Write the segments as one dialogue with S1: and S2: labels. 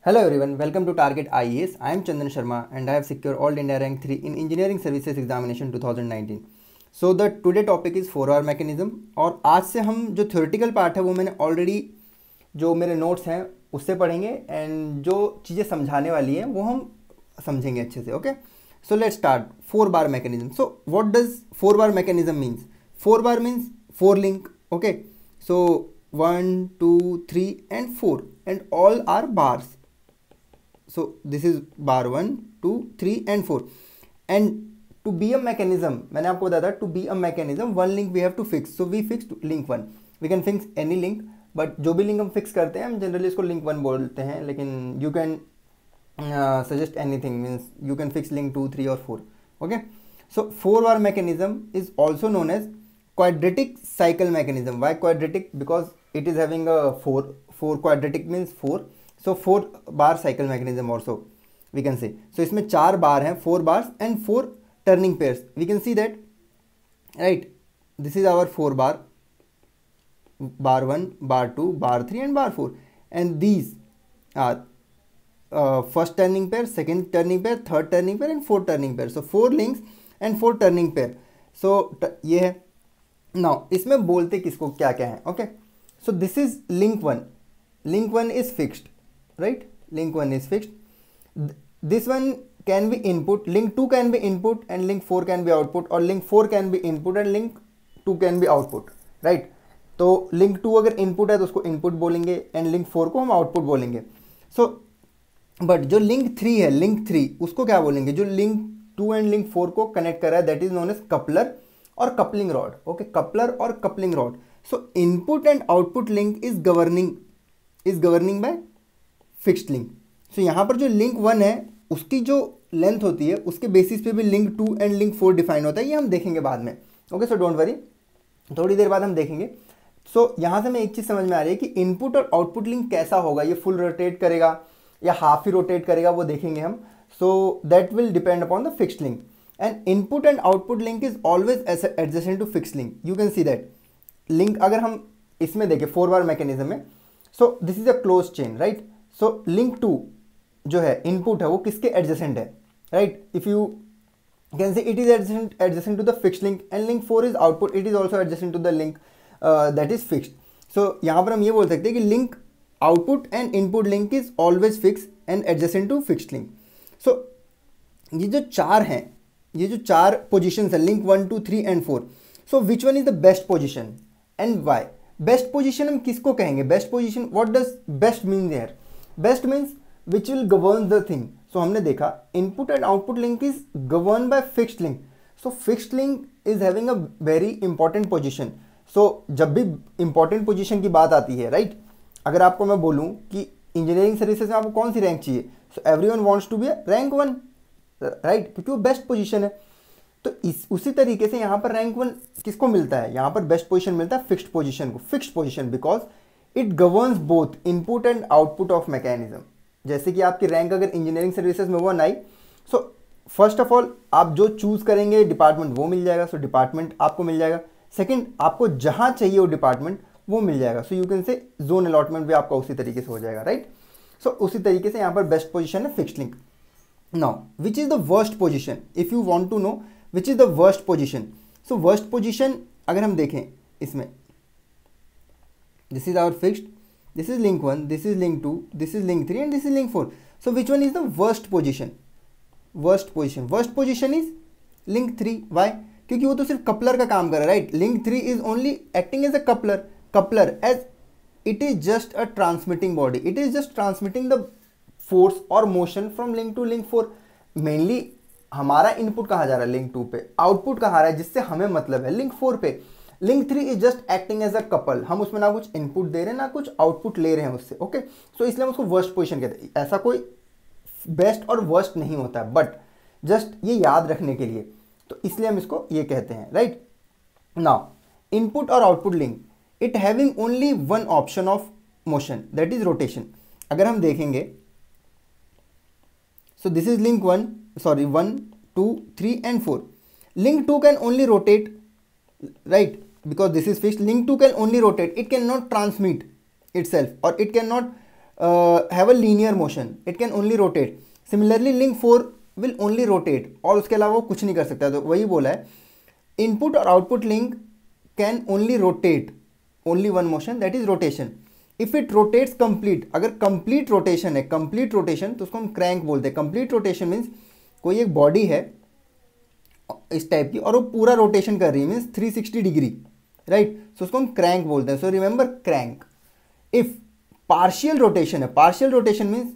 S1: Hello everyone, welcome to Target IAS. I am Chandan Sharma and I have secured All India Rank 3 in Engineering Services Examination 2019. So the today topic is 4-hour mechanism और आज से हम जो theoretical part है वो मैंने already जो मेरे notes हैं उससे पढ़ेंगे and जो चीज़ें समझाने वाली हैं वो हम समझेंगे अच्छे से. Okay, so let's start 4-bar mechanism. So what does 4-bar mechanism means? 4-bar means 4 link. Okay, so 1, 2, 3 and 4 and all are bars. So this is bar 1, 2, 3 and 4 and to be a mechanism मैंने आपको बताया था to be a mechanism one link we have to fix. So we fixed link 1. We can fix any link but जो भी link हम fix करते हैं हम generally इसको link 1 बोलते हैं, लेकिन you can suggest anything, means you can fix link 2, 3 or 4. Okay, so 4-bar mechanism is also known as quadratic cycle mechanism. Why quadratic? Because it is having a 4 quadratic means 4. So 4-bar cycle mechanism also we can say. So इसमें 4 बार हैं, 4 bars and 4 turning pairs. We can see that, right? This is our 4 bar, bar 1, bar 2, bar 3 and bar 4, and these are first turning pair, second turning pair, third turning pair and fourth turning pair. So 4 links and 4 turning pair. So ये है. Now इसमें बोलते किसको क्या क्या है. Okay, so this is link 1. Link 1 is fixed, right? Link 1 is fixed. This one can be input, link 2 can be input and link 4 can be output, or link 4 can be input and link 2 can be output, right? तो link 2 अगर input है तो उसको input बोलेंगे and link 4 को हम output बोलेंगे. So but जो link 3 है, link 3 उसको क्या बोलेंगे? जो link 2 and link 4 को connect कर रहा है, that is known as coupler और coupling rod. Okay, coupler और coupling rod. So input and output link is governing by fixed link. So यहाँ पर जो लिंक 1 है उसकी जो लेंथ होती है उसके बेसिस पे भी लिंक 2 एंड लिंक 4 डिफाइन होता है. ये हम देखेंगे बाद में. ओके, सो डोंट वरी, थोड़ी देर बाद हम देखेंगे. सो यहाँ से मैं एक चीज़ समझ में आ रही है कि इनपुट और आउटपुट लिंक कैसा होगा, ये फुल रोटेट करेगा या हाफ ही रोटेट करेगा, वो देखेंगे हम. So that will depend upon the fixed link and input and output link is always adjacent to fixed link. You can see that link अगर हम इसमें देखें 4-bar मैकेनिज्म में, so this is a close chain, right? So link 2 जो है input है वो किसके एडजेसेंट है, right? If you can say it is adjacent to the fixed link and link 4 is output, it is also adjacent to the link that is fixed. So यहाँ पर हम ये बोल सकते हैं कि link output and input link is always fix and adjacent to fixed link. So ये जो 4 हैं, ये जो 4 पोजिशन है, link 1, 2, 3 and 4, so which one is the best position and why? Best position हम किसको कहेंगे? Best position, what does best mean there? Best means which will govern the thing. So हमने देखा input and output link is govern by fixed link. So fixed link is having a very important position. So जब भी important position की बात आती है, right, अगर आपको मैं बोलूँ कि इंजीनियरिंग सर्विसेज में आपको कौन सी रैंक चाहिए, so everyone wants to be rank 1, right, क्योंकि वो बेस्ट पोजिशन है. तो उसी तरीके से यहाँ पर रैंक 1 किसको मिलता है? यहाँ पर बेस्ट पोजीशन मिलता है फिक्स्ड पोजीशन को. Fixed position because it governs both input and output of mechanism. जैसे कि आपकी रैंक अगर इंजीनियरिंग सर्विसेज में 1 आई, सो फर्स्ट ऑफ ऑल आप जो चूज करेंगे डिपार्टमेंट वो मिल जाएगा. सो डिपार्टमेंट आपको मिल जाएगा. सेकेंड, आपको जहाँ चाहिए वो डिपार्टमेंट वो मिल जाएगा. सो यू कैन से जोन अलॉटमेंट भी आपका उसी तरीके से हो जाएगा, राइट? सो उसी तरीके से यहाँ पर बेस्ट पोजिशन है fixed link. Now which is the worst position? If you want to know which is the worst position, so worst position अगर हम देखें इसमें, this is our fixed, this is link 1, this is link 2, this is link 3 and this is link 4. So which one is the worst position? Worst position is link 3. Why? क्योंकि वो तो सिर्फ coupler का काम कर रहा है, right? Link 3 is only acting as a coupler as it is just a transmitting body. It is just transmitting the force और motion from link to link 4. Mainly हमारा इनपुट कहाँ जा रहा है? लिंक 2 पे. आउटपुट कहाँ आ रहा है जिससे हमें मतलब है? लिंक 4 पे. Link 3 is just acting as a couple. हम उसमें ना कुछ इनपुट दे रहे हैं ना कुछ आउटपुट ले रहे हैं उससे. ओके, सो इसलिए हम उसको वर्स्ट पोजीशन कहते हैं. ऐसा कोई बेस्ट और वर्स्ट नहीं होता है, बट जस्ट ये याद रखने के लिए, तो इसलिए हम इसको ये कहते हैं, राइट? नाउ इनपुट और output link it having only one option of motion, that is rotation. अगर हम देखेंगे, so this is link 1, sorry 1, 2, 3 and 4. Link 2 can only rotate, right, because this is fixed. Link 2 can only rotate, it cannot transmit itself or it cannot have a linear motion, it can only rotate. Similarly link 4 will only rotate, और उसके अलावा वो कुछ नहीं कर सकता। तो वही बोला है, इनपुट और output link can only rotate, only one motion, that is rotation. If it rotates complete, अगर कंप्लीट रोटेशन है, कंप्लीट रोटेशन, तो उसको हम क्रैंक बोलते हैं। कंप्लीट रोटेशन मीन्स कोई एक बॉडी है इस टाइप की और वो पूरा रोटेशन कर रही है, मीन्स 360 डिग्री, राइट, सो उसको हम क्रैंक बोलते हैं। So remember crank. If partial rotation है, पार्शियल रोटेशन मीन्स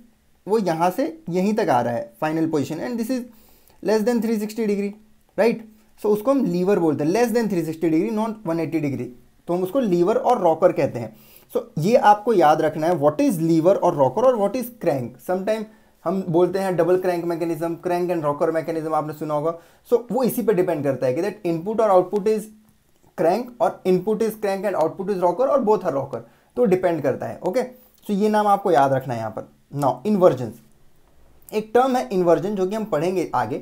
S1: वो यहाँ से यहीं तक आ रहा है final position, and this is less than 360 degree, right, so उसको हम लीवर बोलते हैं। Less than 360 degree, not 180 degree, तो हम उसको लीवर और रॉकर कहते हैं। सो ये आपको याद रखना है, व्हाट इज लीवर और रॉकर और व्हाट इज क्रैंक। समटाइम हम बोलते हैं double crank mechanism, crank and rocker mechanism, आपने सुना होगा। सो वो इसी पे डिपेंड करता है कि दैट इनपुट और आउटपुट इज क्रैंक और input is crank and output is rocker और बोथ आर रॉकर, तो डिपेंड करता है। ओके, सो ये नाम आपको याद रखना है यहाँ पर। नाउ इन्वर्जन, एक टर्म है इन्वर्जन जो कि हम पढ़ेंगे आगे।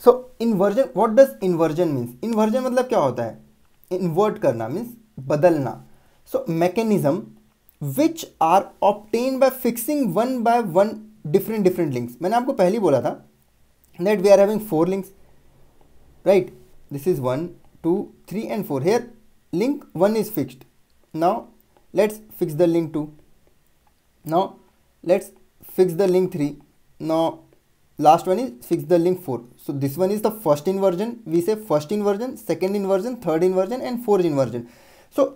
S1: So inversion, what does inversion means? Inversion मतलब क्या होता है? इन्वर्ट करना मीन्स बदलना। So mechanism which are obtain by fixing one by one different links. मैंने आपको पहले ही बोला था that we are having 4 links, right? This is 1 2 3 and 4. Here link 1 is fixed. Now let's fix the link 2. Now let's fix the link 3. Now last one is fix the link 4. So this one is the first inversion. We say first inversion, second inversion, third inversion and fourth inversion. So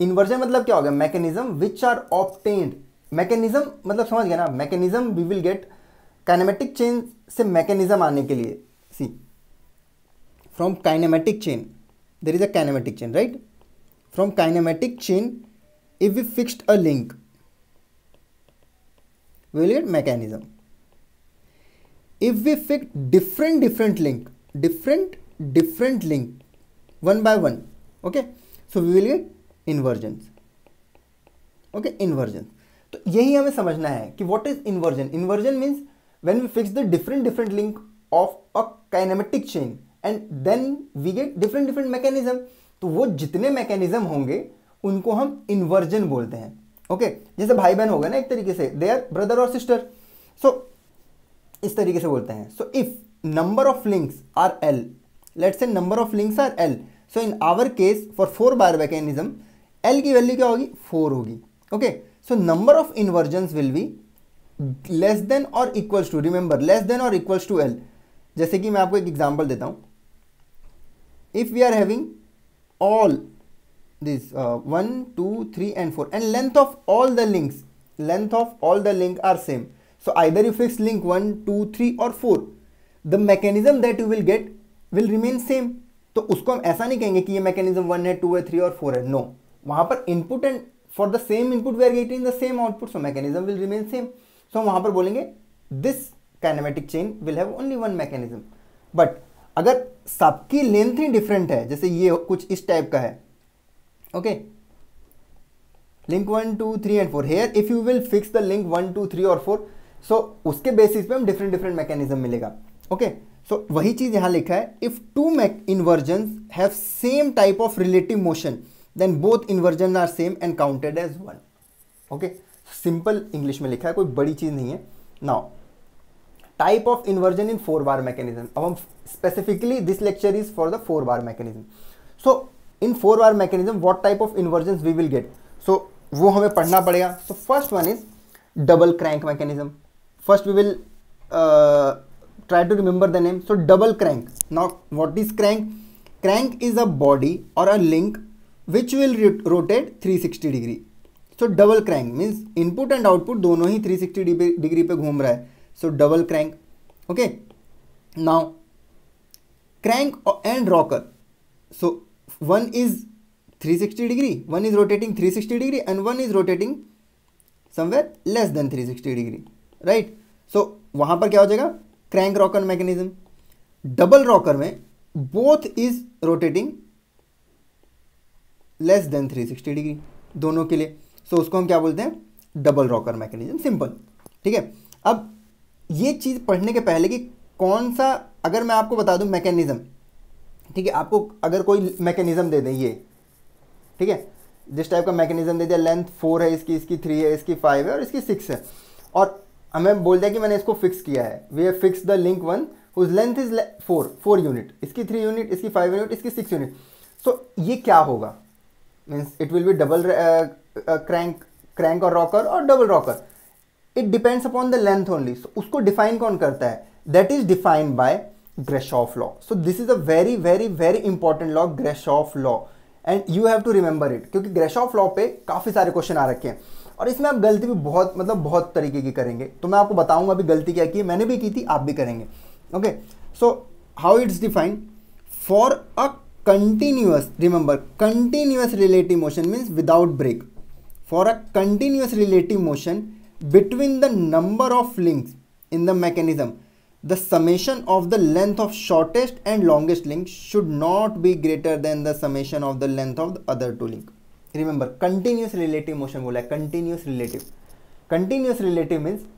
S1: inversion मतलब क्या हो गया? mechanism which are obtained. Mechanism मतलब समझ गया ना, mechanism we will get kinematic chain से mechanism आने के लिए, see from kinematic chain there is a kinematic chain, right, from kinematic chain if we fixed a link we will get mechanism. If we fix different link one by one, okay, so we will get inversions, okay, inversions। तो यही हमें समझना है कि what is inversion. Inversion means when we fix the different link of a kinematic chain and then we get different mechanism. तो वो जितने mechanism होंगे उनको हम इन्वर्जन बोलते हैं। ओके, जैसे भाई बहन हो गए ना एक तरीके से, दे आर ब्रदर और सिस्टर, सो इस तरीके से बोलते हैं। So if number of links are L, let's say number of links are L, so in our case for 4 bar mechanism L की वैल्यू क्या होगी? 4 होगी। Okay, so number of inversions will be less than or equals to, remember less than or equals to L। जैसे कि मैं आपको एक example देता हूं, if we are having all this 1 2 3 and 4 and length of all the link are same, so either you fix link 1 2 3 or 4, the mechanism that you will get will remain same। तो उसको हम ऐसा नहीं कहेंगे कि ये mechanism 1 है 2 है 3 और 4 है, no, वहां पर input and for the same input we are getting the same output, so mechanism will remain same। so हम वहां पर बोलेंगे this kinematic chain will have only one mechanism। but अगर सबकी लेंथ ही डिफरेंट है, जैसे ये कुछ इस टाइप का है, okay, link 1 2 3 and 4, here if you will fix the link 1 2 3 और 4, so उसके बेसिस पे हम डिफरेंट मैकेनिज्म मिलेगा। ओके, सो वही चीज यहां लिखा है, if 2 inversions have same type of relative motion then both inversions are same and counted as 1। Okay, simple English में लिखा है, कोई बड़ी चीज नहीं है। Now type of inversion in 4 bar mechanism, अब हम specifically this lecture is for the 4 bar mechanism. So in 4 bar mechanism what type of inversion we will get, so वो हमें पढ़ना पड़ेगा। So first one is double crank mechanism. First we will try to remember the name, so double crank। now what is crank? Crank is a body or a link which will rotate 360 degree। so double crank means input and output दोनों ही 360 degree पे घूम रहा है, so double crank। okay, now crank and rocker, so one is 360 degree, one is rotating 360 degree and one is rotating somewhere less than 360 degree, right? so वहां पर क्या हो जाएगा? Crank rocker mechanism. Double rocker में both is rotating less than 360 degree दोनों के लिए, सो उसको हम क्या बोलते हैं? Double rocker mechanism. सिंपल, ठीक है। अब ये चीज पढ़ने के पहले कि कौन सा, अगर मैं आपको बता दूं मैकेनिज्म, ठीक है, आपको अगर कोई मैकेनिज्म दे दें ये, ठीक है, जिस टाइप का मैकेनिज्म दे दिया, लेंथ 4 है इसकी, इसकी 3 है, इसकी 5 है और इसकी 6 है, और हमें बोल दिया कि मैंने इसको फिक्स किया है, we have fix the link 1 whose length is 4 unit, इसकी 3 यूनिट, इसकी 5 यूनिट, इसकी 6 यूनिट। सो ये क्या होगा, means it will be double crank और रॉकर और double rocker, it depends upon the length only. So उसको डिफाइन कौन करता है, that is defined by Grashof law. So this is a very very very important law, Grashof law, and you have to remember it, क्योंकि Grashof law पे काफ़ी सारे question आ रखे हैं और इसमें आप गलती भी बहुत बहुत तरीके की करेंगे। तो मैं आपको बताऊंगा अभी गलती क्या की है, मैंने भी की थी, आप भी करेंगे। Okay, so how it's defined, for a continuous, remember continuous relative motion means without break, for a continuous relative motion between the number of links in the mechanism, the summation of the length of shortest and longest link should not be greater than the summation of the length of the other two link. Remember, continuous relative motion बोला है, continuous relative. Continuous relative means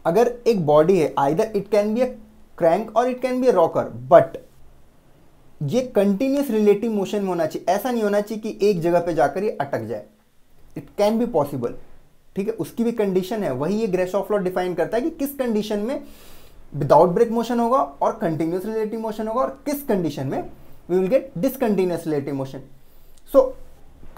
S1: अगर एक body है, either it can be a crank or it can be a rocker, but ये continuous relative motion में होना चाहिए, ऐसा नहीं होना चाहिए कि एक जगह पे जाकर ये अटक जाए। It can be possible, ठीक है, उसकी भी कंडीशन है, वही ये ग्रेशॉफ लॉ डिफाइन करता है कि किस कंडीशन में विदाउट ब्रेक मोशन होगा और कंटिन्यूअस रिलेटिव मोशन होगा, और किस कंडीशन में we will get discontinuous relative motion. So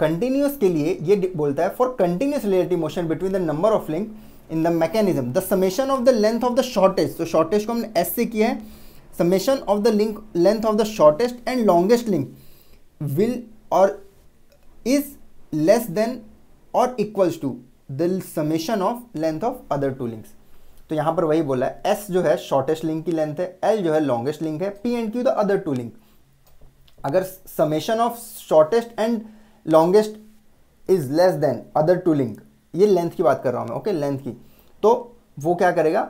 S1: continuous के लिए ये बोलता है, for continuous relative motion between the number of link in the mechanism, the summation of the length of the shortest, तो शॉर्टेस्ट को हमने एस से किया है, summation of the link length of the shortest and longest link will और is less than और equals to the summation of length of other to links. तो यहाँ पर वही बोला है, एस जो है शॉर्टेस्ट लिंक की लेंथ है, एल जो है लॉन्गेस्ट लिंक है, P and Q the other two link. अगर summation of shortest and longest is less than other two link, ये लेंथ की बात कर रहा हूँ मैं, ओके, लेंथ की, तो वो क्या करेगा,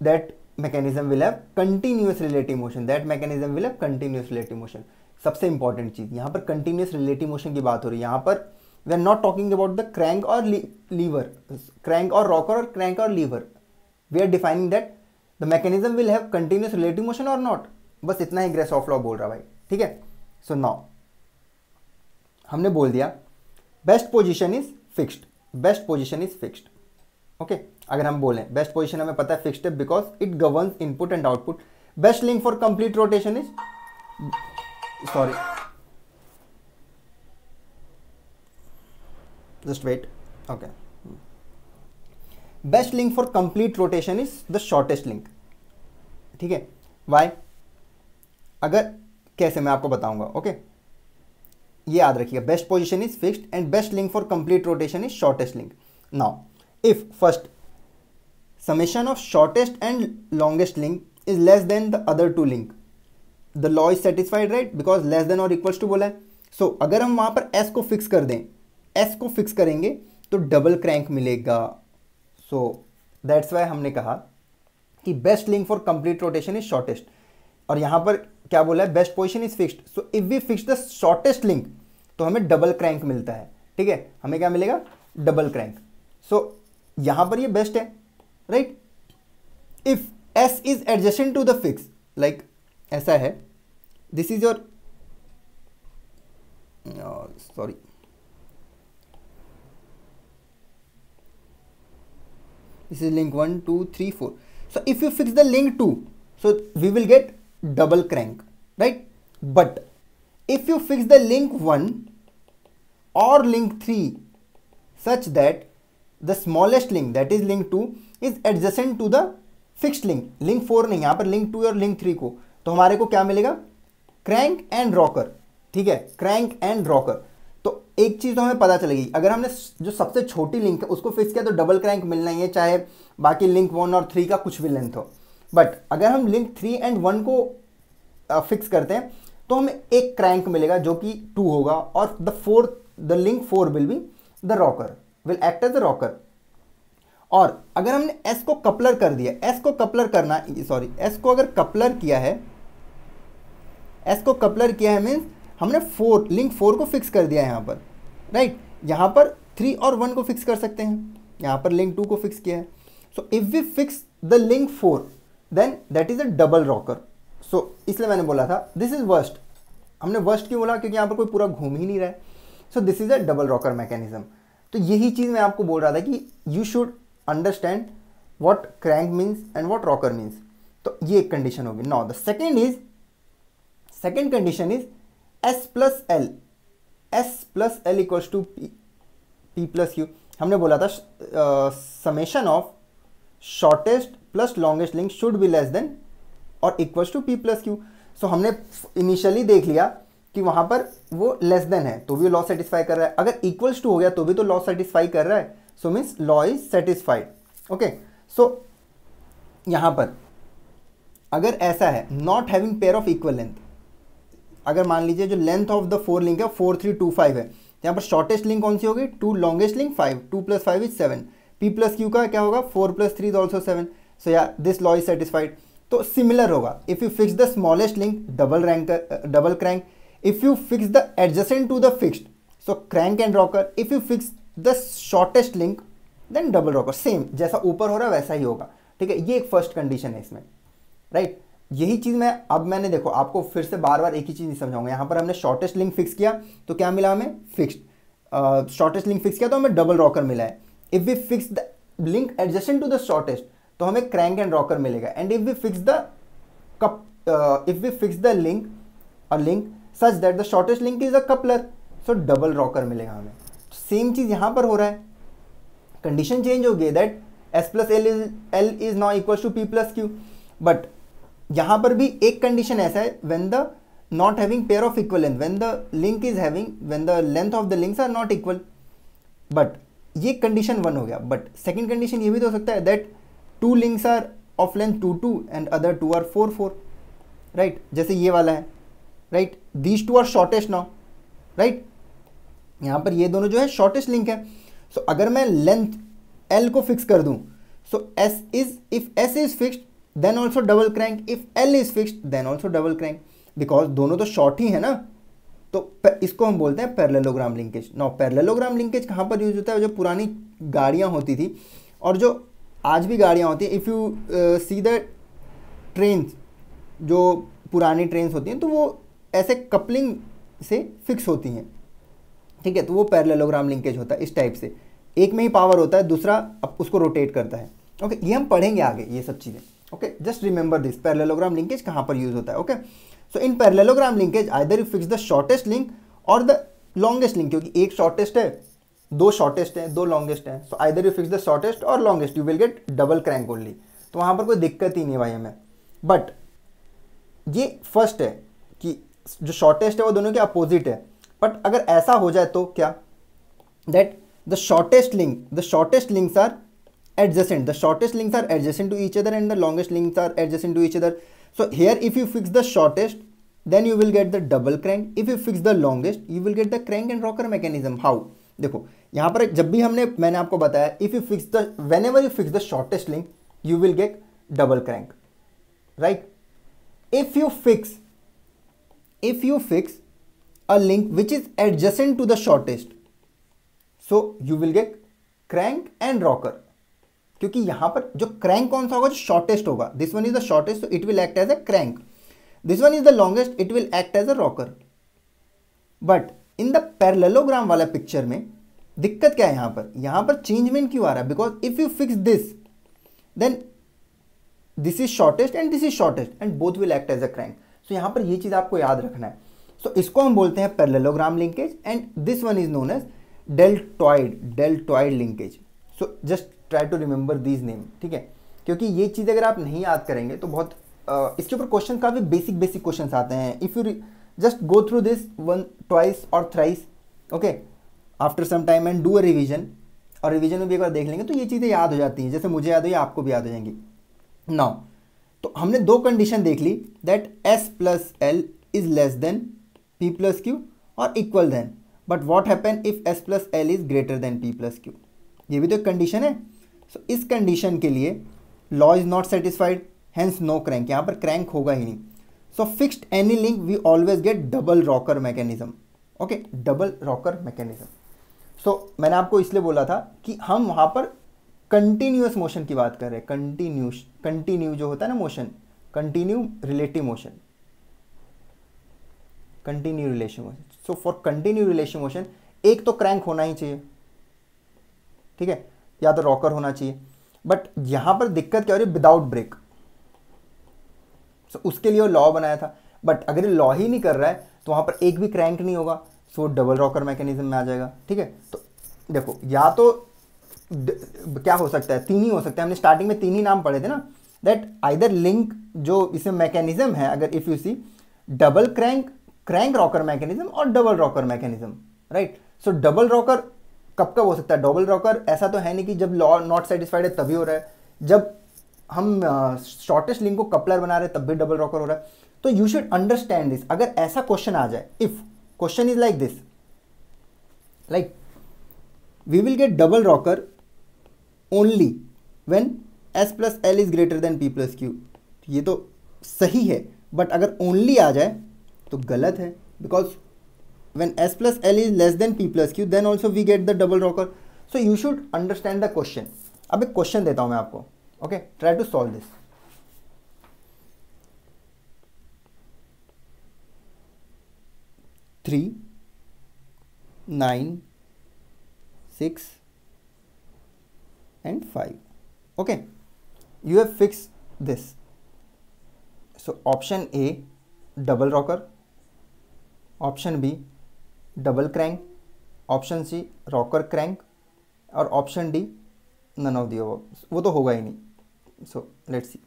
S1: that mechanism will have continuous relative motion, that mechanism will have continuous relative motion. सबसे इंपॉर्टेंट चीज यहाँ पर कंटिन्यूअस रिलेटिव मोशन की बात हो रही है, यहाँ पर we are not talking about the crank or lever, crank or rocker or crank or lever, we are defining that the mechanism will have continuous relative motion or not, बस इतना ही ग्रेशॉफ law बोल रहा भाई, ठीक है। सो नाउ हमने बोल दिया best position is fixed, best position is fixed, okay. अगर हम बोलें बेस्ट पोजीशन हमें पता है फिक्स्ड है because it governs input and output. Best link for complete rotation is, sorry just wait, okay, best link for complete rotation is the shortest link, ठीक है। why, अगर कैसे मैं आपको बताऊंगा, ओके, ये याद रखिएगा, best position is fixed and best link for complete rotation is shortest link. Now if first summation of shortest and longest link is less than the other two link, the law is satisfied, right, because less than और equals to बोला है। सो अगर हम वहां पर S को fix कर दें, एस को फिक्स करेंगे तो डबल क्रैंक मिलेगा। सो दैट्स वाई हमने कहा कि best link for complete rotation is shortest, और यहां पर क्या बोला है, best position is fixed, so if we fix the shortest link तो हमें डबल क्रैंक मिलता है, ठीक है, हमें क्या मिलेगा, डबल क्रैंक। सो यहां पर ये बेस्ट है, right. If S is adjacent to the fix, like ऐसा है, this is your, sorry, this is link 1 2 3 4. So if you fix the link 2, so we will get double crank, right? But if you fix the link 1 or link 3 such that the smallest link, that is link 2, is adjacent to the fixed link, link 4 नहीं, यहाँ पर link 2 और link 3 को, तो हमारे को क्या मिलेगा, crank and rocker, ठीक है, crank and rocker। तो एक चीज तो हमें पता चलेगी, अगर हमने जो सबसे छोटी लिंक है उसको फिक्स किया तो डबल क्रैंक मिलना ही है, चाहे बाकी लिंक 1 और 3 का कुछ भी लेंथ हो। बट अगर हम लिंक 3 एंड 1 को फिक्स करते हैं तो हमें एक क्रैंक मिलेगा जो कि 2 होगा, और the link 4 will be the rocker, will act as the rocker. और अगर हमने एस को कपलर कर दिया, एस को कपलर करना, सॉरी, एस को अगर कपलर किया है, एस को कपलर किया है मीन्स हमने लिंक 4 को फिक्स कर दिया है यहाँ पर, राइट। यहाँ पर 3 और 1 को फिक्स कर सकते हैं, यहाँ पर लिंक 2 को फिक्स किया है। So if we fix the link 4 then that is a double rocker. So इसलिए मैंने बोला था दिस इज वर्स्ट। हमने वर्स्ट क्यों बोला, क्योंकि यहाँ पर कोई पूरा घूम ही नहीं रहा है। So this is a double rocker mechanism. तो यही चीज़ मैं आपको बोल रहा था कि you should understand what crank means and what rocker means. तो ये एक कंडीशन होगी। Now the second condition is S plus L equals to P plus Q. हमने बोला था summation of shortest plus longest link should be less than और equals to P plus Q. So हमने initially देख लिया कि वहां पर वो लेस देन है तो भी लॉ सेटिस्फाई कर रहा है, अगर इक्वल्स टू हो गया तो भी तो लॉ सेटिस्फाई कर रहा है, so means law is satisfied. Okay, so यहां पर अगर ऐसा है not having pair of equal length, अगर मान लीजिए जो लेंथ ऑफ द 4 लिंक है 4 3 2 5 है, यहाँ पर शॉर्टेस्ट लिंक कौन सी होगी 2, longest link 5, 2 + 5 is 7, P plus Q का क्या होगा 4 + 3 इज ऑल्सो 7, सो या दिस लॉ इज सेटिस्फाइड। तो सिमिलर होगा if you fix the smallest link double crank, if you fix the adjacent to the fixed so crank and rocker, if you fix the shortest link then double rocker. Same जैसा ऊपर हो रहा है वैसा ही होगा, ठीक है। ये एक फर्स्ट कंडीशन है इसमें, राइट। यही चीज़ मैंने देखो आपको फिर से बार बार एक ही चीज़ नहीं समझाऊंगा। यहाँ पर हमने शॉर्टेस्ट लिंक फिक्स किया तो क्या मिला हमें फिक्स्ड, शॉर्टेस्ट लिंक फिक्स किया तो हमें डबल रॉकर मिला है। If we fix the link adjacent to the shortest तो हमें क्रैंक एंड रॉकर मिलेगा, and if we fix the link such that the shortest link is a coupler, so double rocker मिलेगा हमें। Same चीज़ यहाँ पर हो रहा है, कंडीशन चेंज हो गई that S plus L is not equal to P plus Q, but यहां पर भी एक कंडीशन ऐसा है when the not having pair of equal length, when the length of the links are not equal, but ये condition 1 हो गया। But second condition ये भी तो हो सकता है that 2 links are of length 2 2 and other 2 are 4 4, right, जैसे ये वाला है, right, these 2 are shortest now, right, यहां पर ये दोनों जो है शॉर्टेस्ट लिंक है। सो अगर मैं लेंथ L को फिक्स कर दूं, सो if S is fixed then also double crank, if L is fixed then also double crank, because दोनों तो शॉर्ट ही है ना, तो इसको हम बोलते हैं parallelogram linkage. Now parallelogram linkage कहाँ पर यूज होता है, जो पुरानी गाड़ियाँ होती थी और जो आज भी गाड़ियाँ होती हैं, if you see the trains, जो पुरानी ट्रेन्स होती हैं तो वो ऐसे कपलिंग से फिक्स होती हैं, ठीक है, तो वो पैरेललोग्राम लिंकेज होता है इस टाइप से, एक में ही पावर होता है, दूसरा अब उसको रोटेट करता है। ओके, ये हम पढ़ेंगे आगे ये सब चीज़ें। Okay, just remember this, parallelogram linkage कहाँ पर यूज होता है। Okay, so in parallelogram linkage either you fix the shortest link और द लॉन्गेस्ट लिंक, क्योंकि एक शॉर्टेस्ट है, 2 शॉर्टेस्ट हैं, 2 लॉन्गेस्ट हैं, so either you fix the shortest और longest, you will get double crank only. तो वहाँ पर कोई दिक्कत ही नहीं भाई हमें। बट ये फर्स्ट है कि जो शॉर्टेस्ट है वो दोनों के अपोजिट है, बट अगर ऐसा हो जाए तो क्या, that the shortest links are adjacent, to each other and the longest links are adjacent to each other. So here if you fix the shortest then you will get the double crank, if you fix the longest you will get the crank and rocker mechanism. How? देखो यहाँ पर जब भी मैंने आपको बताया whenever you fix the shortest link you will get double crank, right? If you fix a link which is adjacent to the shortest, so you will gate crank and rocker, क्योंकि यहां पर जो क्रैंक कौन सा होगा, जो shortest होगा, this one is the shortest so it will act as a crank, this one is the longest it will act as a rocker. But in the parallelogram वाला पिक्चर में दिक्कत क्या है, यहां पर चेंजमेंट क्यों आ रहा है, because if you fix this then this is shortest and this is shortest and both will act as a crank. So यहां पर ये चीज आपको याद रखना है। सो इसको हम बोलते हैं parallelogram linkage and this one is known as deltoid linkage. So just try to remember these name, ठीक है, क्योंकि ये चीज़ अगर आप नहीं याद करेंगे तो बहुत इसके ऊपर क्वेश्चन काफ़ी बेसिक क्वेश्चन आते हैं। If you just go through this one twice और thrice, okay, after some time and do a revision, और रिवीजन में भी एक बार देख लेंगे तो ये चीज़ें याद हो जाती हैं, जैसे मुझे याद हुई आपको भी याद हो जाएंगी। नाउ तो हमने 2 कंडीशन देख ली, that S plus L is less than P plus Q और equal then, but what happen if S plus L is greater than P plus Q, ये भी तो एक कंडीशन है। सो इस कंडीशन के लिए law is not satisfied, hence no crank, यहाँ पर क्रैंक होगा ही नहीं। So fixed any link we always get double rocker mechanism. Okay, double rocker mechanism. So मैंने आपको इसलिए बोला था कि हम वहाँ पर कंटिन्यूअस मोशन की बात कर रहे हैं, कंटिन्यू जो होता है ना motion, continue relative motion, So for continued relation motion, एक तो क्रैंक होना ही चाहिए, ठीक है, या तो रॉकर होना चाहिए। बट यहां पर दिक्कत क्या हो रही है, विदाउट ब्रेक। सो उसके लिए लॉ बनाया था, बट अगर ये लॉ ही नहीं कर रहा है तो वहां पर एक भी क्रैंक नहीं होगा, सो डबल रॉकर मैकेनिज्म में आ जाएगा, ठीक है। तो देखो या तो क्या हो सकता है, तीन ही हो सकता है, हमने स्टार्टिंग में तीन ही नाम पढ़े थे ना, दैट आइदर लिंक जो इसमें मैकेनिज्म है, अगर if you see double crank, crank rocker mechanism और double rocker mechanism, right. So double rocker कब कब हो सकता है, डबल रॉकर ऐसा तो है नहीं कि जब लॉ नॉट सेटिस्फाइड है तभी हो रहा है, जब हम शॉर्टेस्ट लिंक को कपलर बना रहे हैं तब भी डबल रॉकर हो रहा है। तो यू शुड अंडरस्टैंड दिस। अगर ऐसा क्वेश्चन आ जाए, if question is like this, like we will get double rocker only when S plus L is greater than P plus Q, ये तो सही है, बट अगर ओनली आ जाए तो गलत है, because when S plus L is less than P plus Q, then also we get the double rocker. So you should understand the question. अब एक क्वेश्चन देता हूं मैं आपको, okay, try to solve this. Three 9 6 and 5, okay, you have fixed this. So option A double rocker, option B double crank, option C rocker crank, और option D none of the above. वो तो होगा ही नहीं। So let's see,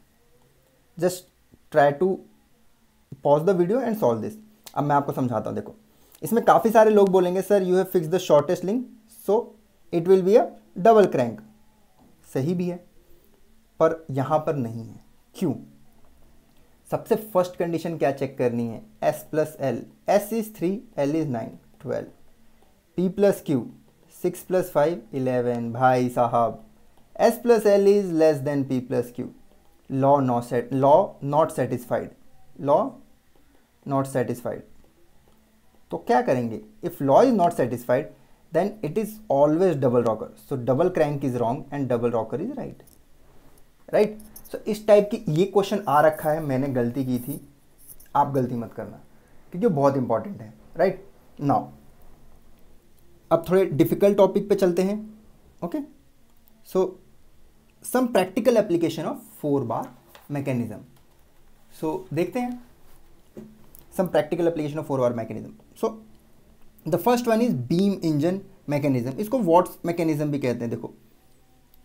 S1: just try to pause the video and solve this. अब मैं आपको समझाता हूँ। देखो इसमें काफ़ी सारे लोग बोलेंगे sir you have fix the shortest link so it will be a double crank. सही भी है, पर यहाँ पर नहीं है। क्यों? सबसे फर्स्ट कंडीशन क्या चेक करनी है, S plus L, S is 3, L is 9 12, P plus Q 6 plus 5 11। भाई साहब S plus L is less than P plus Q, law not satisfied, law not satisfied. तो क्या करेंगे, if law is not satisfied then it is always double rocker, so double crank is wrong and double rocker is right, right. सो इस type की ये question आ रखा है, मैंने गलती की थी, आप गलती मत करना क्योंकि बहुत इंपॉर्टेंट है, राइट। नाउ अब थोड़े डिफिकल्ट टॉपिक पे चलते हैं, okay. So some practical application of 4 bar mechanism. So देखते हैं some practical application of 4 bar mechanism. So the first one is beam engine mechanism, इसको वॉट्स मैकेनिज्म भी कहते हैं। देखो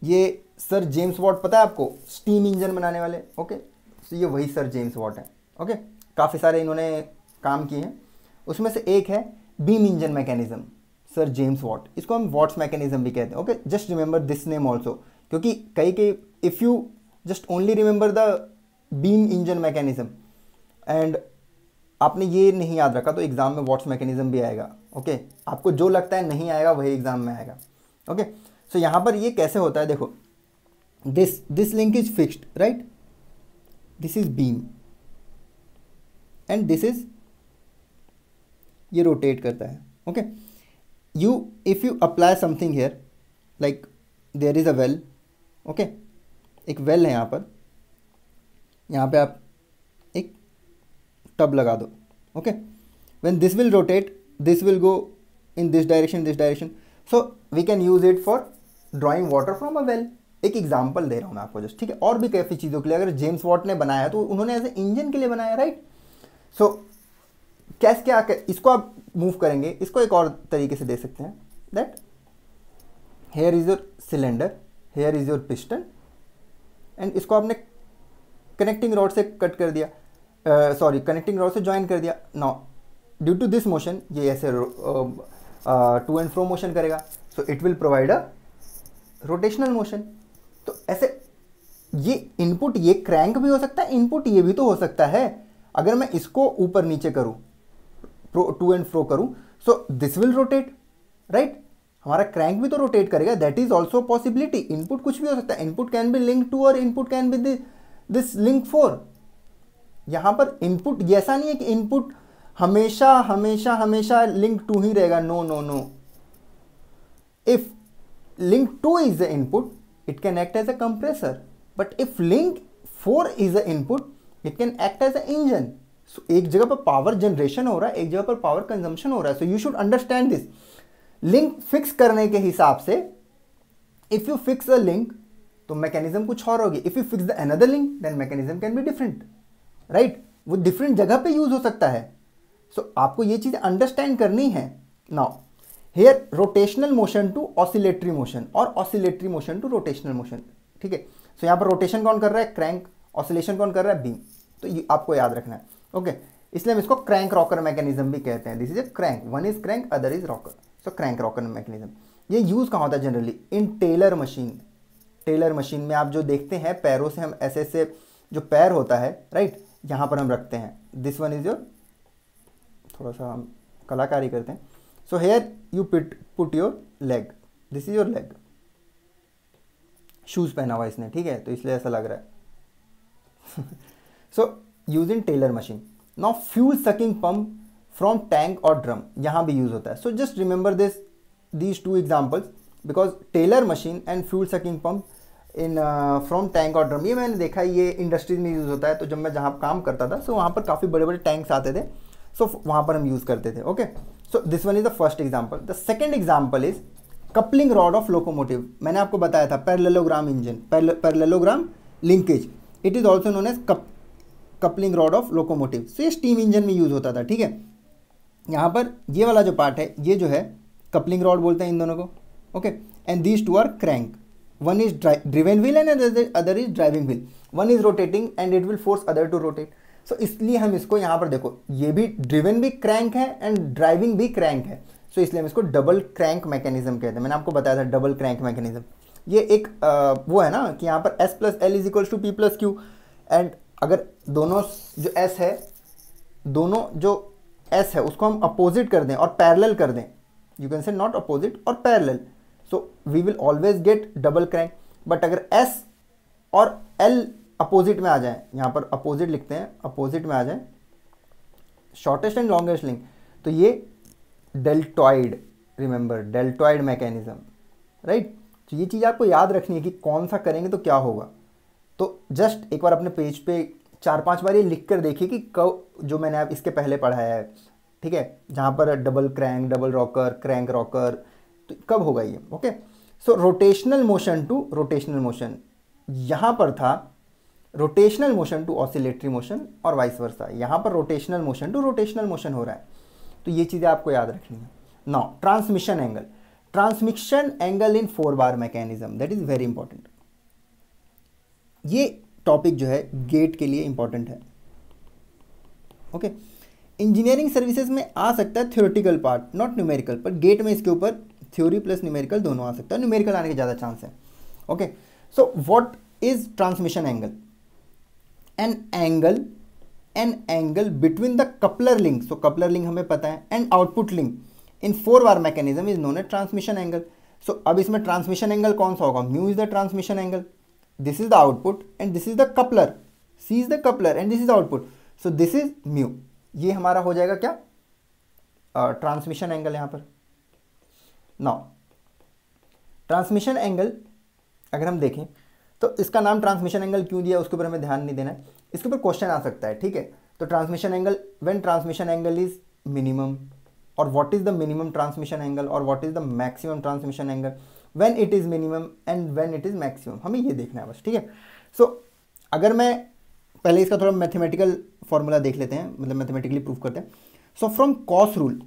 S1: ये सर जेम्स वॉट पता है आपको, स्टीम इंजन बनाने वाले, ओके। तो ये वही सर जेम्स वॉट है, ओके। काफ़ी सारे इन्होंने काम किए हैं, उसमें से एक है beam engine mechanism, sir James Watt. इसको हम वॉट्स मैकेनिज्म भी कहते हैं, okay. Just remember this name also, क्योंकि कई if you just only remember the beam engine mechanism and आपने ये नहीं याद रखा तो एग्जाम में वॉट्स मैकेनिज्म भी आएगा, ओके। आपको जो लगता है नहीं आएगा वही एग्जाम में आएगा, ओके। सो यहाँ पर ये कैसे होता है, देखो this link is fixed, right, this is beam and this is, ये रोटेट करता है, okay. If you apply something here like there is a well, okay, एक वेल है यहाँ पे आप एक टब लगा दो, okay. When this will rotate, this will go in this direction, so we can use it for drawing water from a well. एक example दे रहा हूँ मैं आपको जस्ट, ठीक है। और भी काफ़ी चीज़ों के लिए अगर जेम्स वॉट ने बनाया तो उन्होंने एज ए इंजन के लिए बनाया, राइट। सो क्या इसको आप मूव करेंगे, इसको एक और तरीके से दे सकते हैं, that here is your cylinder, here is your piston and इसको आपने कनेक्टिंग रॉड से कट कर दिया, कनेक्टिंग रॉड से ज्वाइन कर दिया। Now due to this motion ये ऐसे टू एंड फ्रो मोशन करेगा, so it will provide a rotational motion. तो ऐसे ये इनपुट, ये क्रैंक भी हो सकता है, इनपुट ये भी तो हो सकता है। अगर मैं इसको ऊपर नीचे करूं, टू एंड फ्रो करूं, so this will rotate, right. हमारा क्रैंक भी तो रोटेट करेगा, that is also possibility. Input कुछ भी हो सकता है, input can be link two और input can be this link 4। यहां पर इनपुट ऐसा नहीं है कि इनपुट हमेशा लिंक 2 ही रहेगा, no. If link 2 is the input, it can act as a compressor, but if link 4 is the input, it can act as an engine. So एक जगह पर पावर जनरेशन हो रहा है, एक जगह पर पावर कंजम्पशन हो रहा है, so you should understand this. Link fix करने के हिसाब से if you fix a link तो मैकेनिज्म कुछ और होगी, if you fix the another link then mechanism can be different, right. वो डिफरेंट जगह पे यूज हो सकता है। सो आपको ये चीज अंडरस्टैंड करनी है। Now here rotational motion to oscillatory motion और oscillatory motion to rotational motion, ठीक है। सो यहाँ पर रोटेशन कौन कर रहा है, क्रैंक, ऑसिलेशन कौन कर रहा है, बीम। तो ये आपको याद रखना है, ओके। इसलिए हम इसको क्रैंक रॉकर मैकेनिज्म भी कहते हैं। This is a crank, one is crank other is rocker. So crank rocker mechanism ये यूज कहाँ होता है जनरली, इन टेलर मशीन। टेलर मशीन में आप जो देखते हैं पैरों से हम ऐसे ऐसे जो पैर होता है, राइट, यहाँ पर हम रखते हैं। दिस वन इज योर, थोड़ा सा हम कलाकारी करते हैं। So here you put your leg, this is your leg. Shoes पहना हुआ इसने, ठीक है, तो इसलिए ऐसा लग रहा है। So use in tailor machine. Now fuel sucking pump from tank और ड्रम, यहां भी यूज होता है। So just remember these two examples because tailor machine and fuel sucking pump in from tank और ड्रम, ये मैंने देखा ये इंडस्ट्रीज में यूज होता है। तो जब मैं जहाँ काम करता था सो वहाँ पर काफ़ी बड़े बड़े टैंक्स आते थे, सो वहाँ पर हम यूज़ करते थे, okay. So this one is the first example. The second example is coupling rod of locomotive. मैंने आपको बताया था parallelogram engine, parallelogram linkage, it is also known as coupling rod of locomotive. So ये steam engine में use होता था, ठीक है। यहाँ पर ये वाला जो पार्ट है ये जो है कपलिंग रॉड बोलते हैं इन दोनों को, okay. And these two are crank, one is driven wheel and other is driving wheel. One is rotating and it will force other to rotate. So इसलिए हम इसको यहाँ पर देखो, ये भी ड्रिवन भी क्रैंक है एंड ड्राइविंग भी क्रैंक है। सो इसलिए हम इसको डबल क्रैंक मैकेनिज्म कहते हैं। मैंने आपको बताया था डबल क्रैंक मैकेनिज्म। ये एक वो है ना कि यहाँ पर S plus L is equals to P plus Q, and अगर दोनों जो S है, दोनों जो S है उसको हम अपोजिट कर दें और पैरेलल कर दें, you can say not opposite और parallel, so we will always get double crank. But अगर S और L अपोजिट में आ जाए, यहाँ पर अपोजिट लिखते हैं, अपोजिट में आ जाए, शॉर्टेस्ट एंड लॉन्गेस्ट लिंक, तो ये deltoid, remember deltoid mechanism, right. तो ये चीज़ आपको याद रखनी है कि कौन सा करेंगे तो क्या होगा। तो जस्ट एक बार अपने पेज पे 4-5 बार ये लिख कर देखिए कि कब, जो मैंने आप इसके पहले पढ़ाया है, ठीक है, जहाँ पर double crank, double rocker, crank rocker, तो कब होगा ये, okay. So rotational motion to rotational motion, यहाँ पर था rotational motion to oscillatory motion और वाइस वर्सा, यहाँ पर rotational motion to rotational motion हो रहा है। तो ये चीज़ें आपको याद रखनी है। Now transmission angle, transmission angle in 4 bar mechanism, that is very important. ये टॉपिक जो है गेट के लिए इंपॉर्टेंट है, ओके। इंजीनियरिंग सर्विसेज में आ सकता है थ्योरेटिकल पार्ट, नॉट न्यूमेरिकल, पर गेट में इसके ऊपर थ्योरी प्लस न्यूमेरिकल दोनों आ सकता है। न्यूमेरिकल आने के ज़्यादा चांस है, okay. So what is transmission angle? An angle between the coupler link, so coupler link हमें पता है, and output link in 4 bar mechanism is known as transmission angle. So अब इसमें ट्रांसमिशन एंगल कौन सा होगा? Mu is the transmission angle, this is the output and this is the coupler, C is the coupler and this is the output, so this is mu. ये हमारा हो जाएगा क्या? ट्रांसमिशन एंगल यहाँ पर। नाउ ट्रांसमिशन एंगल अगर हम देखें तो इसका नाम ट्रांसमिशन एंगल क्यों दिया उसके ऊपर हमें ध्यान नहीं देना है, इसके ऊपर क्वेश्चन आ सकता है, ठीक है। तो transmission angle, when transmission angle is minimum, और what is the minimum transmission angle और what is the maximum transmission angle, when it is minimum and when it is maximum, हमें ये देखना है बस, ठीक है। सो अगर मैं पहले इसका थोड़ा मैथमेटिकल फॉर्मूला देख लेते हैं, मतलब मैथमेटिकली प्रूव करते हैं। So from cos rule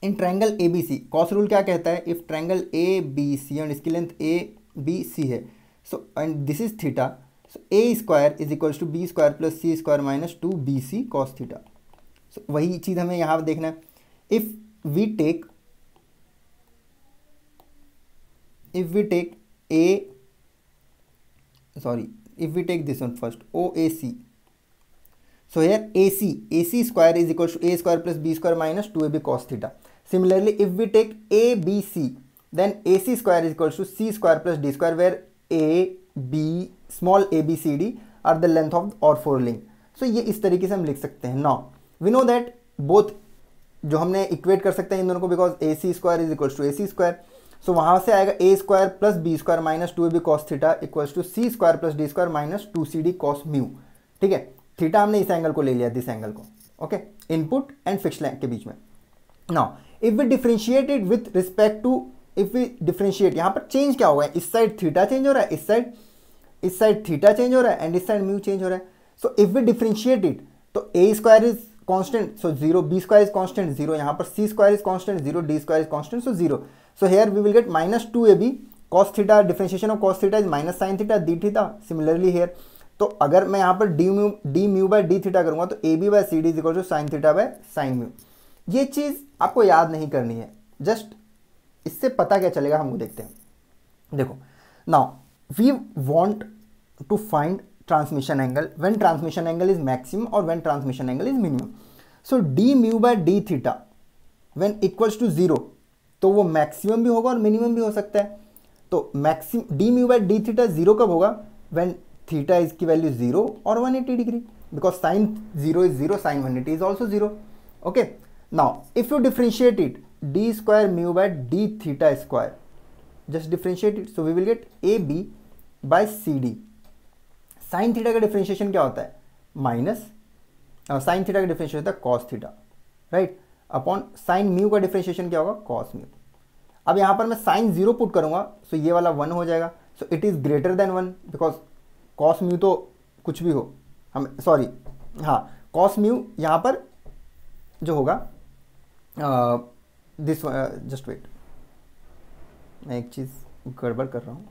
S1: in triangle A B C, cos rule क्या कहता है? If triangle A B C and इसकी लेंथ ए बी सी है, so and this is theta, so A square is equals to B square plus C square minus 2bc cos theta. So वही चीज़ हमें यहाँ देखना है। If we take a, sorry, if we take this one first, OAC, so here AC square is equal to a square plus b square minus 2ab cos theta. Similarly, if we take ABC, then AC square is equal to c square plus d square, where a, b, small a, b, c, d are the length of or 4 link. So ये इस तरीके से हम लिख सकते हैं। Now we know that both जो हमने इक्वेट कर सकते हैं इन दोनों को, because AC square is equal to AC square, so वहाँ से आएगा a square plus b square minus 2ab cos theta equals to c square plus d square minus 2cd cos mu, ठीक है। थीटा हमने इस एंगल को ले लिया, दिस एंगल को, okay, input and fixed length के बीच में। Now if we differentiate it with respect to, if we differentiate, यहाँ पर चेंज क्या होगा, इस साइड थीटा चेंज हो रहा है, इस साइड थीटा चेंज हो रहा है, एंड इस साइड म्यू चेंज हो रहा है. So if we differentiate it, तो A square is constant, so 0, B square is constant 0, यहाँ पर C square is constant 0, D square is constant, so 0. So here we will get -2ab cos theta, differentiation of cos theta is minus sine theta d theta. Similarly here, तो अगर मैं यहाँ पर d mu by D theta करूँगा तो A B by C D is equal to sine theta by sine mu. ये चीज़ आपको याद नहीं करनी है, जस्ट इससे पता क्या चलेगा हमको देखते हैं. देखो, now we want to find transmission angle when transmission angle is maximum और when transmission angle is minimum. So d mu by D theta when equals to 0, तो वो मैक्सिमम भी होगा और मिनिमम भी हो सकता है. तो maximum D mu by D theta 0 कब होगा, व्हेन थीटा इज की वैल्यू 0 और 180 degree, because sine 0 is 0, sine 180 is also 0. Okay, now if you differentiate it, D square mu by D theta square, just differentiate it, so we will get A B by C D. Sine theta का differentiation क्या होता है, minus, sine theta का differentiation होता है cos theta, right, upon sine mu का differentiation क्या होगा, कॉस म्यू. अब यहाँ पर मैं साइन 0 पुट करूँगा, सो ये वाला 1 हो जाएगा. सो it is greater than 1, because cos mu तो कुछ भी हो, हम सॉरी, हाँ, कॉस म्यू यहाँ पर जो होगा, दिस, जस्ट वेट, मैं एक चीज़ गड़बड़ कर रहा हूँ.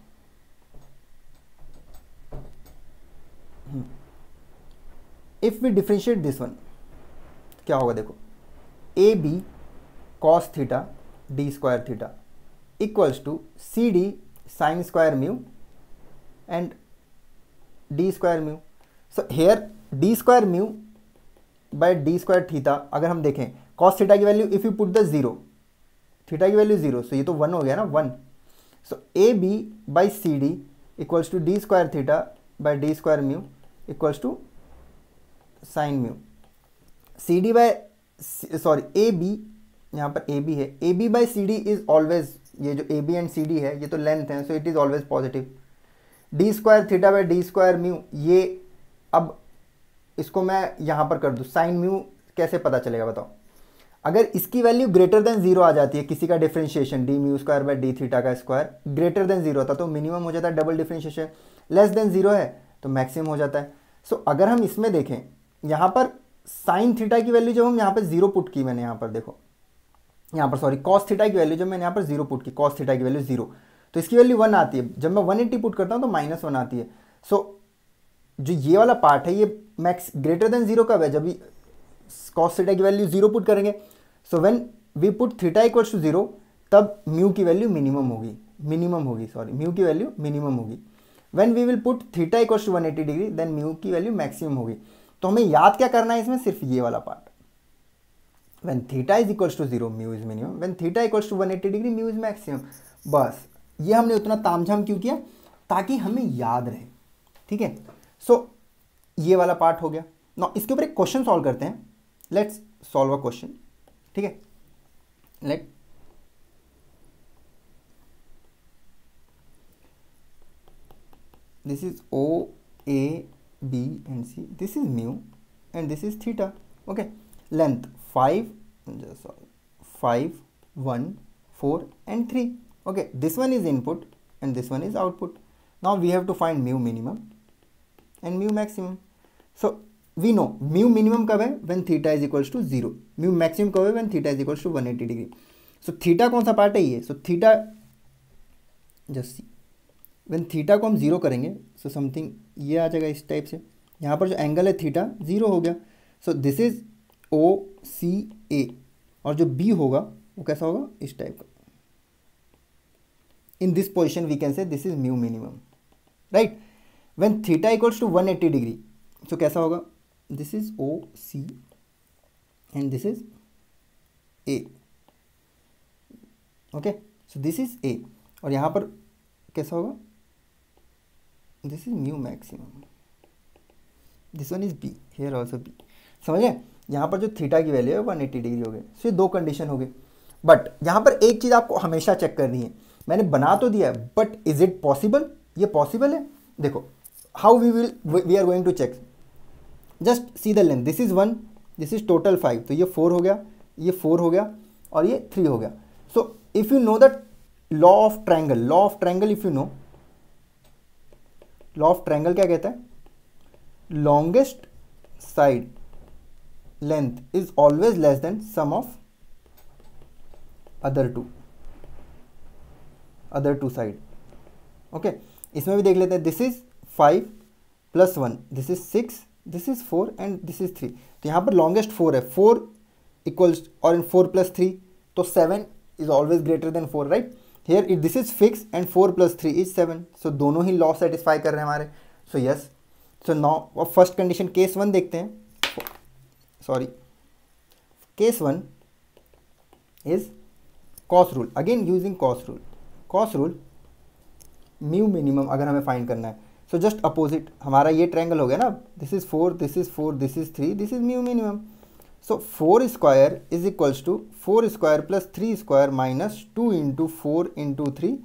S1: If we differentiate this one, क्या होगा, देखो, A B cos theta D square theta equals to C D sine square mu and D square mu. So here D square mu by D square theta, अगर हम देखें cos theta की value, if you put the 0, theta की value 0, सो ये तो 1 हो गया ना, 1. So A B by C D equals to D square theta by D square mu equals to sine mu. C D by, sorry, A B, यहाँ पर A B है, A B by C D is always, ये जो A B and C D है ये तो length है, so it is always positive. D square theta by D square mu, ये अब इसको मैं यहाँ पर कर दूँ, साइन म्यू कैसे पता चलेगा बताओ. अगर इसकी वैल्यू ग्रेटर देन 0 आ जाती है, किसी का differentiation D mu square by D theta का स्क्वायर ग्रेटर देन 0 होता तो मिनिमम हो जाता है डबल डिफरेंशिएशन, लेस देन 0 है तो मैक्सिमम हो जाता है. सो अगर हम इसमें देखें, यहाँ पर साइन थीटा की वैल्यू जब हम यहाँ पर 0 पुट की, मैंने यहाँ पर देखो, यहाँ पर सॉरी, कॉस थीटा की वैल्यू जब मैंने यहाँ पर 0 पुट की, कॉस थीटा की वैल्यू 0, तो इसकी वैल्यू 1 आती है. जब मैं 180 पुट करता हूँ तो -1 आती है. सो जो ये वाला पार्ट है ये मैक्स ग्रेटर देन 0 कब है, जब भी कॉस थीटा की वैल्यू 0 पुट करेंगे. So when we put theta equals to 0, तब म्यू की वैल्यू मिनिमम होगी, सॉरी, म्यू की वैल्यू मिनिमम होगी. When we will put theta equals to 180 degree, then mu की वैल्यू मैक्सिमम होगी. तो हमें याद क्या करना है इसमें, सिर्फ ये वाला part. When theta is equals to 0, mu is minimum. When theta equals to 180 degree, mu is maximum. बस ये हमने उतना तामझाम क्यों किया, ताकि हमें याद रहे. ठीक है, सो ये वाला पार्ट हो गया. ना इसके ऊपर एक क्वेश्चन सॉल्व करते हैं. Let's solve a question. ठीक है, let this is O, A, B and C. This is mu and this is theta. Okay, length 5, 1, 4 and 3. Okay, this one is input and this one is output. Now we have to find mu minimum and mu maximum. So we know mu minimum कब है, when theta is equals to 0. mu maximum कब है, when theta is equals to 180 degree. So theta कौन सा part है ये, so theta just see, when theta को हम 0 करेंगे, so something ये आ जाएगा इस टाइप से. यहाँ पर जो एंगल है थीटा 0 हो गया. सो दिस इज OCA और जो B होगा वो कैसा होगा, इस टाइप का. In this position we can say this is mu minimum, right. When theta equals to 180 degree, so कैसा होगा, this is OC and this is A. Okay, so this is A और यहाँ पर कैसा होगा, this is mu maximum, this one is B, here also B. समझे, यहाँ पर जो थीटा की वैल्यू है 180 डिग्री हो गई. सो ये दो कंडीशन हो गई. बट यहाँ पर एक चीज़ आपको हमेशा चेक करनी है, मैंने बना तो दिया है बट इज इट पॉसिबल, ये पॉसिबल है. देखो how we are going to check, just see the length, this is 1, this is total 5, तो ये 4 हो गया, ये 4 हो गया और ये 3 हो गया. So if you know the law of triangle, if you know law of triangle क्या कहता है, longest side length is always less than sum of other two side. Okay, इसमें भी देख लेते हैं. This is 5 + 1, this is 6, this is 4 and this is 3. तो यहाँ पर लॉन्गेस्ट 4 है, 4 इक्वल्स और 4 + 3 तो 7 is always greater than 4, right. Here it this is fix and 4 + 3 is 7. सो दोनों ही लॉ सेटिस्फाई कर रहे हैं हमारे. So yes. So now first condition case 1 देखते हैं. Sorry, case 1 is cos rule. Again using cos rule mu minimum अगर हमें find करना है. सो जस्ट अपोजिट हमारा ये ट्रायंगल हो गया ना. This is 4, this is 4, this is 3, this is mu minimum. So 4 square is equals to 4 square + 3 square minus 2 × 4 × 3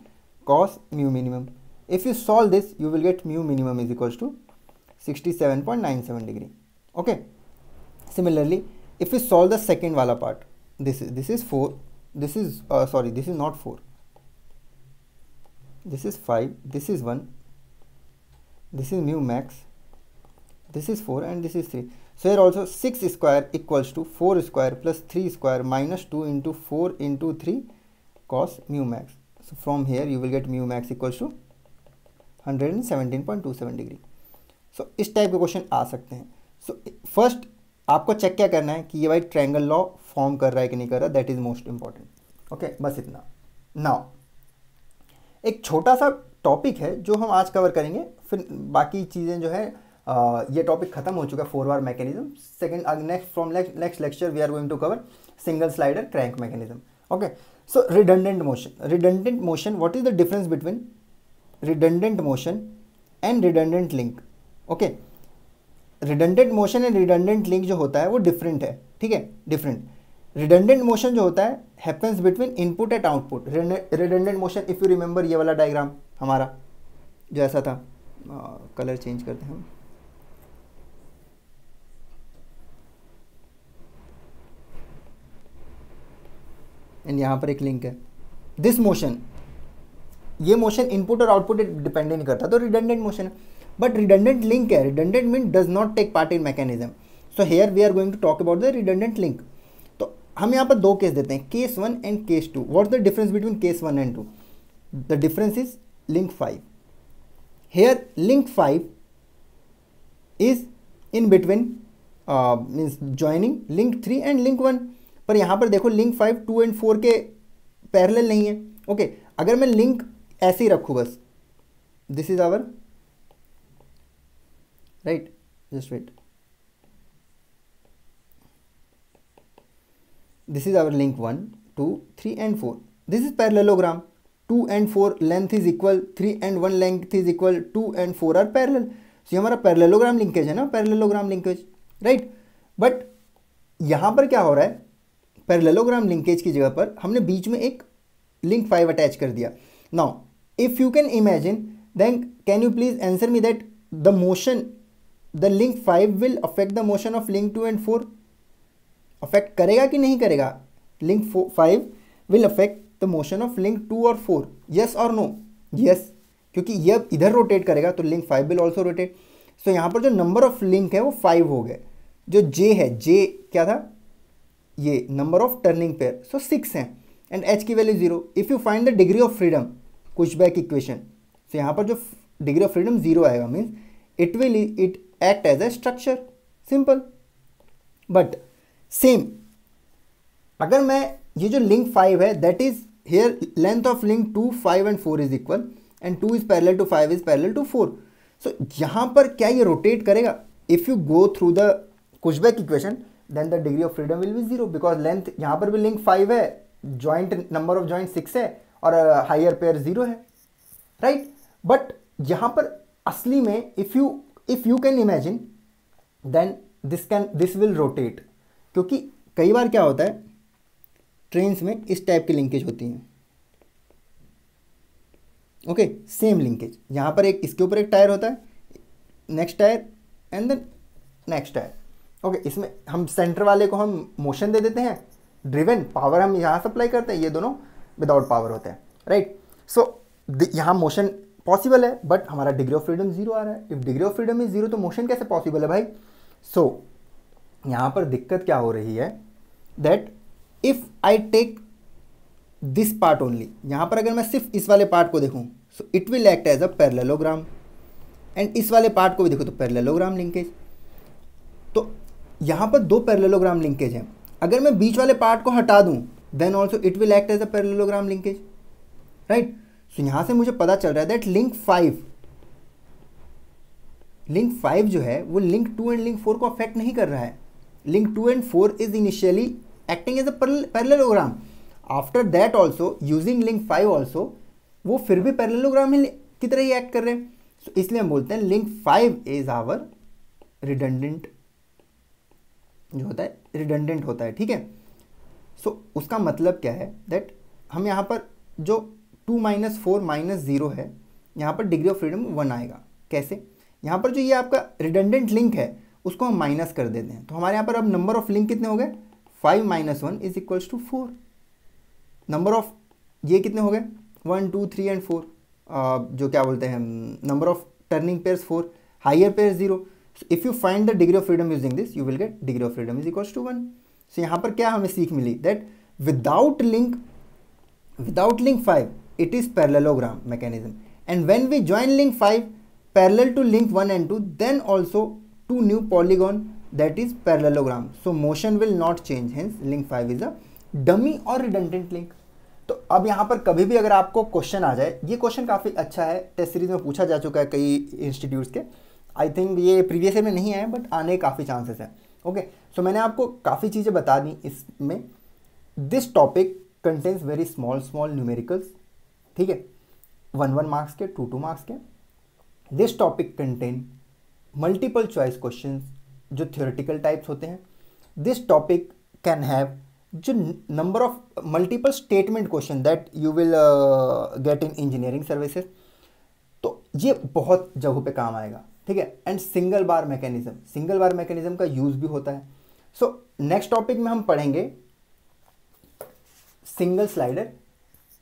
S1: cos mu minimum. If you solve this you will get mu minimum is equals to 67.97 degree. Okay, similarly if you solve the second wala part, this is 4, this is sorry, this is not 4, this is 5, this is 1, this is mu max, this is 4 and this is 3. So here also 6 square equals to 4 square + 3 square minus 2 × 4 × 3 cos mu max. So from here you will get mu max equals to 117.27 degree. So इस type के question आ सकते हैं. So first आपको check क्या करना है कि ये भाई ट्रायंगल लॉ फॉर्म कर रहा है कि नहीं कर रहा, that is most important. Okay, बस इतना. नाउ एक छोटा सा टॉपिक है जो हम आज कवर करेंगे, फिर बाकी चीज़ें जो है ये टॉपिक खत्म हो चुका है. Four bar mechanism second. Next lecture we are going to cover single slider crank mechanism. Okay, so redundant motion. What is the difference between redundant motion and redundant link. Okay, redundant motion and redundant link जो होता है वो different है, ठीक है, different. Redundant motion जो होता है happens between input and output. Redundant motion if you remember ये वाला डायग्राम हमारा जो ऐसा था, कलर चेंज करते हैं हम. एंड यहाँ पर एक लिंक है. दिस मोशन, ये मोशन इनपुट और आउटपुट डिपेंड नहीं करता, तो रिडंडेंट मोशन है. बट रिडंडेंट लिंक है, redundant mean does not take part in mechanism. So here we are going to talk about the redundant link. तो हम यहाँ पर दो केस देते हैं, case 1 and case 2. What is the difference between case 1 and 2? The difference is link 5. Here link 5 is in between means joining link 3 and link 1. पर यहाँ पर देखो लिंक 5 2 एंड 4 के पैरेलल नहीं है. ओके, अगर मैं लिंक ऐसे ही रखूँ बस, this is our right, just wait, this is our link 1 2 3 and 4. This is parallelogram. 2 and 4 length is equal, 3 and 1 length is equal, 2 and 4 are parallel. So ये हमारा पैरेललोग्राम लिंकेज है ना, पैरेललोग्राम लिंकेज, राइट. बट यहाँ पर क्या हो रहा है, पैरेललोग्राम लिंकेज की जगह पर हमने बीच में एक लिंक 5 अटैच कर दिया. Now if you can imagine, then can you please answer me that the motion, the link 5 will affect the motion of link 2 and 4. Affect करेगा कि नहीं करेगा? Link 5 will affect the motion of link 2 और 4. Yes और no? Yes, क्योंकि ये इधर rotate करेगा तो लिंक 5 विल ऑल्सो रोटेट. सो यहाँ पर जो नंबर ऑफ लिंक है वो 5 हो गए. जो जे है, जे क्या था, ये number of turning pair, so 6 हैं. एंड एच की value 0. If you find the degree of freedom, पुशबैक इक्वेशन, सो यहाँ पर जो डिग्री ऑफ फ्रीडम 0 आएगा, means it act as a structure, simple. but same अगर मैं ये जो link 5 है, that is here length of link 2 5 and 4 is equal and 2 is parallel to 5 is parallel to 4. so यहाँ पर क्या ये rotate करेगा? if you go through the Pushback equation then the degree of freedom will be 0 because length यहाँ पर भी link 5 है, joint number of joint 6 है और higher pair 0 है, right. but यहाँ पर असली में if you can imagine then this will rotate. क्योंकि कई बार क्या होता है, ट्रेन्स में इस टाइप की लिंकेज होती हैं. Okay, same linkage. यहाँ पर एक इसके ऊपर एक टायर होता है, next tyre and then next tyre. Okay, इसमें हम सेंटर वाले को हम मोशन दे देते हैं ड्रिवन, पावर हम यहाँ सप्लाई करते हैं, ये दोनों विदाउट पावर होते हैं, राइट। सो यहाँ मोशन पॉसिबल है, बट हमारा डिग्री ऑफ फ्रीडम 0 आ रहा है। If degree of freedom is 0 तो मोशन कैसे पॉसिबल है भाई। सो यहाँ पर दिक्कत क्या हो रही है, that if I take this part only, यहाँ पर अगर मैं सिर्फ इस वाले पार्ट को देखूँ, so it will act as a parallelogram, and इस वाले पार्ट को भी देखो तो पैरेललोग्राम लिंकेज। तो यहाँ पर 2 पैरेललोग्राम लिंकेज हैं, अगर मैं बीच वाले पार्ट को हटा दूँ then also it will act as a parallelogram linkage, right. So यहाँ से मुझे पता चल रहा है दैट लिंक 5 जो है वो लिंक 2 एंड लिंक 4 को अफेक्ट नहीं कर रहा है। Link 2 and 4 is initially acting as a parallelogram, after that also using link 5 also वो फिर भी पैरेललोग्राम की तरह ही एक्ट कर रहे हैं। सो इसलिए हम बोलते हैं लिंक 5 इज आवर रिडंडेंट, जो होता है रिडंडेंट होता है, ठीक है। सो उसका मतलब क्या है दैट हम यहाँ पर जो 2 - 4 - 0 है, यहाँ पर डिग्री ऑफ फ्रीडम 1 आएगा। कैसे, यहाँ पर जो ये आपका रिडंडेंट लिंक है उसको हम माइनस कर देते हैं, तो हमारे यहाँ पर अब नंबर ऑफ लिंक कितने हो गए, 5 - 1 is equals to 4। Number of ये कितने हो गए, 1 2 3 एंड 4, जो क्या बोलते हैं number of turning pairs 4, higher pair 0। If you find the degree of freedom using this you will get degree of freedom is equals to 1। So यहाँ पर क्या हमें सीख मिली, that without link 5 it is parallelogram mechanism, and when we join link 5 parallel to link 1 and 2 then also 2 new polygon, that is parallelogram, so motion will not change, hence link 5 is a dummy or redundant link। तो अब यहाँ पर कभी भी अगर आपको question आ जाए, ये क्वेश्चन काफ़ी अच्छा है, टेस्ट सीरीज में पूछा जा चुका है कई इंस्टीट्यूट्स के, आई थिंक ये प्रीवियस ईयर में नहीं आया बट आने काफ़ी चांसेस हैं। ओके, सो मैंने आपको काफ़ी चीज़ें बता दी इसमें। This topic contains very small numericals, ठीक है, 1 मार्क्स के, 2 मार्क्स के। This topic contain multiple choice questions जो थ्योरेटिकल टाइप्स होते हैं। दिस टॉपिक कैन हैव जो number of multiple statement question that you will get in engineering services, तो ये बहुत जगहों पे काम आएगा, ठीक है। एंड सिंगल बार मैकेनिज्म का यूज भी होता है। सो नेक्स्ट टॉपिक में हम पढ़ेंगे सिंगल स्लाइडर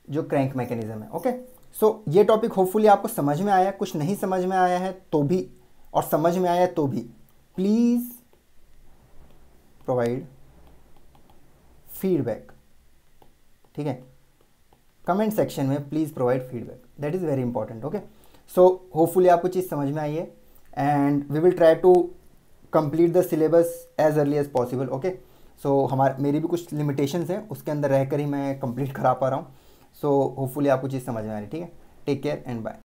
S1: जो क्रैंक मैकेनिज्म है। ओके, सो ये टॉपिक होपफुली आपको समझ में आया, कुछ नहीं समझ में आया है तो भी, और समझ में आया तो भी प्लीज प्रोवाइड फीडबैक, ठीक है, कमेंट सेक्शन में please provide feedback, that is very important. Okay, so hopefully आपको चीज़ समझ में आई है, and we will try to complete the syllabus as early as possible. Okay, so मेरी भी कुछ लिमिटेशंस हैं, उसके अंदर रहकर ही मैं कंप्लीट करा पा रहा हूँ। सो होपफुली आपको चीज़ समझ में आ रही है, ठीक है। Take care and bye.